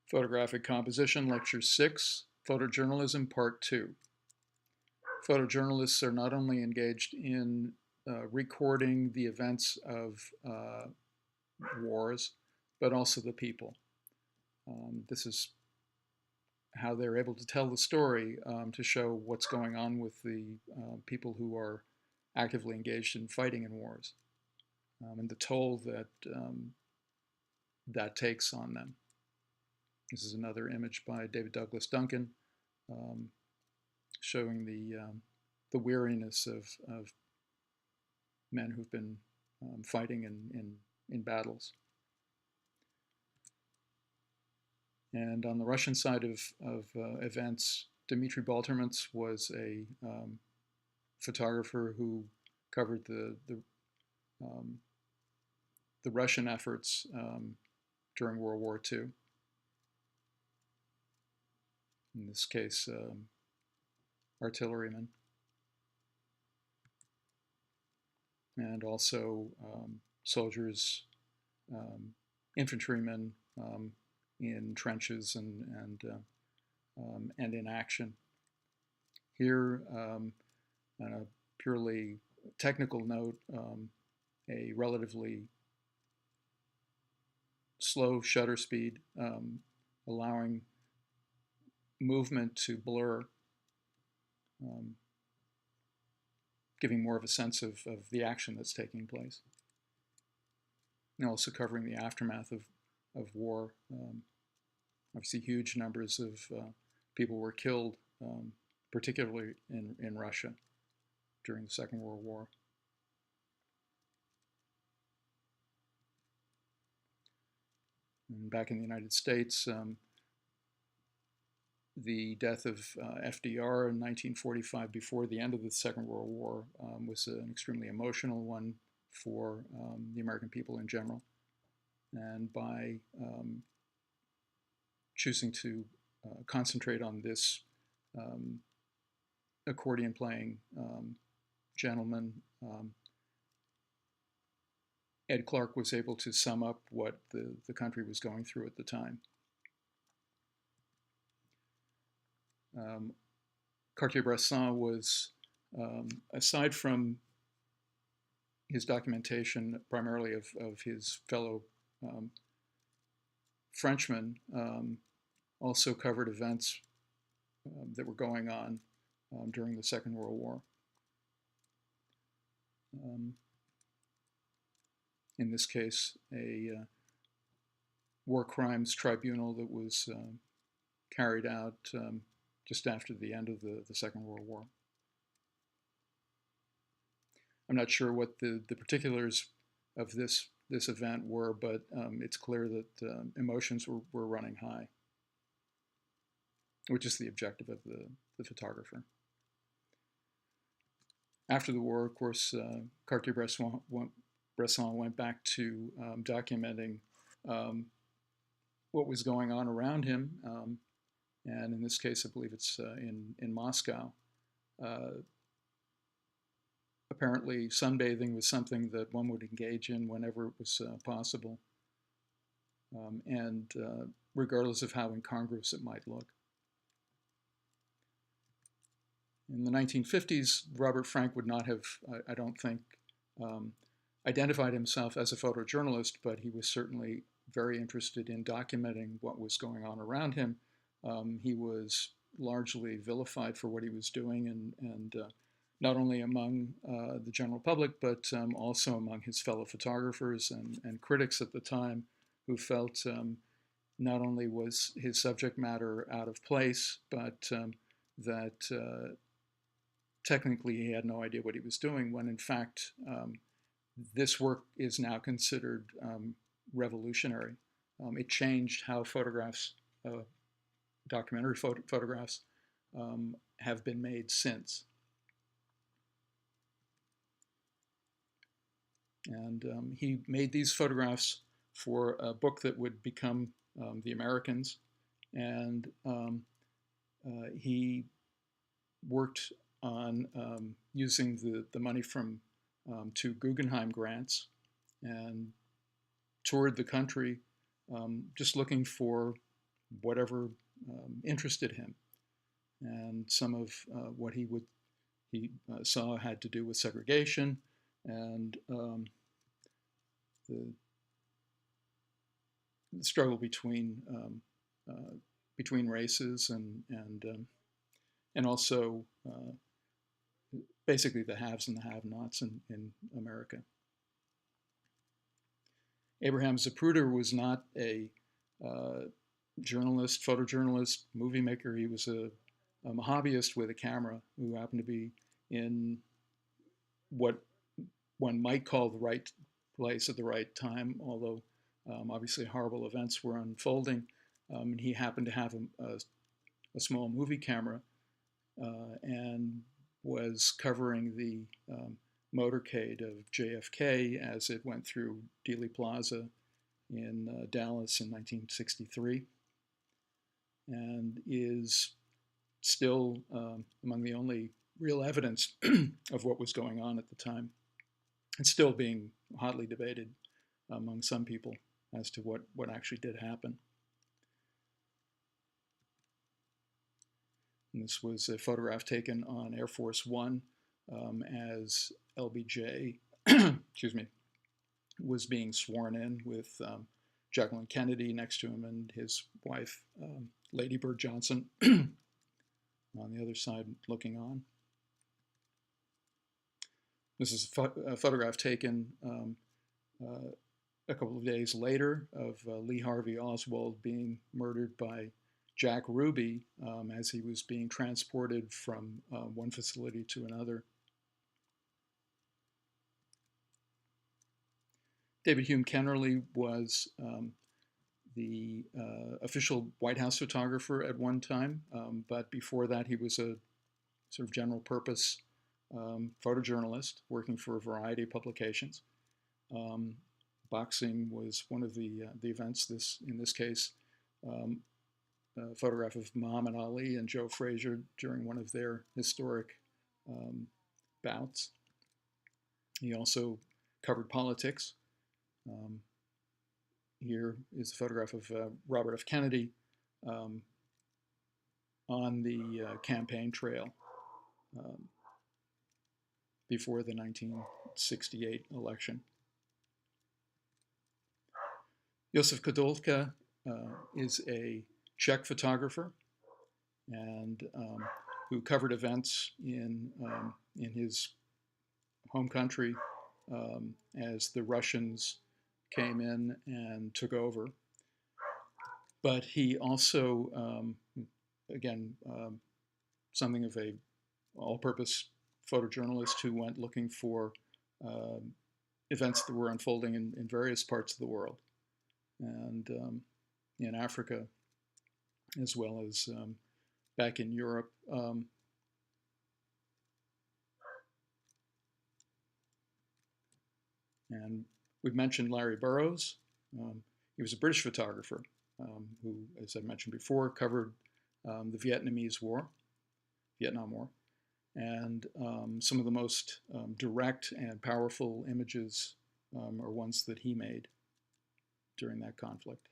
Photographic Composition, Lecture 6, Photojournalism, Part 2. Photojournalists are not only engaged in recording the events of wars, but also the people. This is how they're able to tell the story, to show what's going on with the people who are actively engaged in fighting in wars, and the toll that that takes on them. This is another image by David Douglas Duncan, showing the weariness of men who've been fighting in battles. And on the Russian side of events, Dmitry Baltermans was a photographer who covered the Russian efforts during World War II. In this case, artillerymen, and also soldiers, infantrymen in trenches and in action. Here, on a purely technical note, a relatively slow shutter speed, allowing movement to blur, giving more of a sense of the action that's taking place. And also covering the aftermath of war. Obviously huge numbers of people were killed, particularly in Russia during the Second World War. And back in the United States, the death of FDR in 1945, before the end of the Second World War, was an extremely emotional one for the American people in general. And by choosing to concentrate on this accordion-playing gentleman, Ed Clark was able to sum up what the country was going through at the time. Cartier-Bresson was, aside from his documentation primarily of his fellow Frenchmen, also covered events that were going on during the Second World War. In this case, a war crimes tribunal that was carried out just after the end of the Second World War. I'm not sure what the particulars of this event were, but it's clear that emotions were running high, which is the objective of the photographer. After the war, of course, Cartier-Bresson went back to documenting what was going on around him, and in this case, I believe it's in Moscow. Apparently, sunbathing was something that one would engage in whenever it was possible, and regardless of how incongruous it might look. In the 1950s, Robert Frank would not have, I don't think, identified himself as a photojournalist, but he was certainly very interested in documenting what was going on around him. He was largely vilified for what he was doing, and not only among the general public, but also among his fellow photographers and critics at the time, who felt not only was his subject matter out of place, but that technically he had no idea what he was doing, when in fact this work is now considered revolutionary. It changed how photographs, documentary photographs, have been made since. And he made these photographs for a book that would become The Americans, and he worked on using the money from 2 Guggenheim grants, and toured the country just looking for whatever interested him. And some of what he saw had to do with segregation and the struggle between races and also basically the haves and the have-nots in America. Abraham Zapruder was not a journalist, photojournalist, movie maker. He was a hobbyist with a camera who happened to be in what one might call the right place at the right time, although obviously horrible events were unfolding. And he happened to have a small movie camera and was covering the motorcade of JFK as it went through Dealey Plaza in Dallas in 1963, and is still among the only real evidence of what was going on at the time. It's still being hotly debated among some people as to what actually did happen. And this was a photograph taken on Air Force One as LBJ, excuse me, was being sworn in with Jacqueline Kennedy next to him and his wife, Lady Bird Johnson, on the other side looking on. This is a photograph taken a couple of days later of Lee Harvey Oswald being murdered by Jack Ruby as he was being transported from one facility to another. David Hume Kennerly was the official White House photographer at one time, but before that he was a sort of general purpose photojournalist working for a variety of publications. Boxing was one of the events. In this case, a photograph of Muhammad Ali and Joe Frazier during one of their historic bouts. He also covered politics. Here is a photograph of Robert F. Kennedy on the campaign trail before the 1968 election. Josef Kodolka is a Czech photographer and who covered events in his home country as the Russians came in and took over. But he also, again, something of a all-purpose photojournalist who went looking for events that were unfolding in various parts of the world and in Africa, as well as back in Europe. And we've mentioned Larry Boroughs. He was a British photographer who, as I mentioned before, covered the Vietnam War. And some of the most direct and powerful images are ones that he made during that conflict.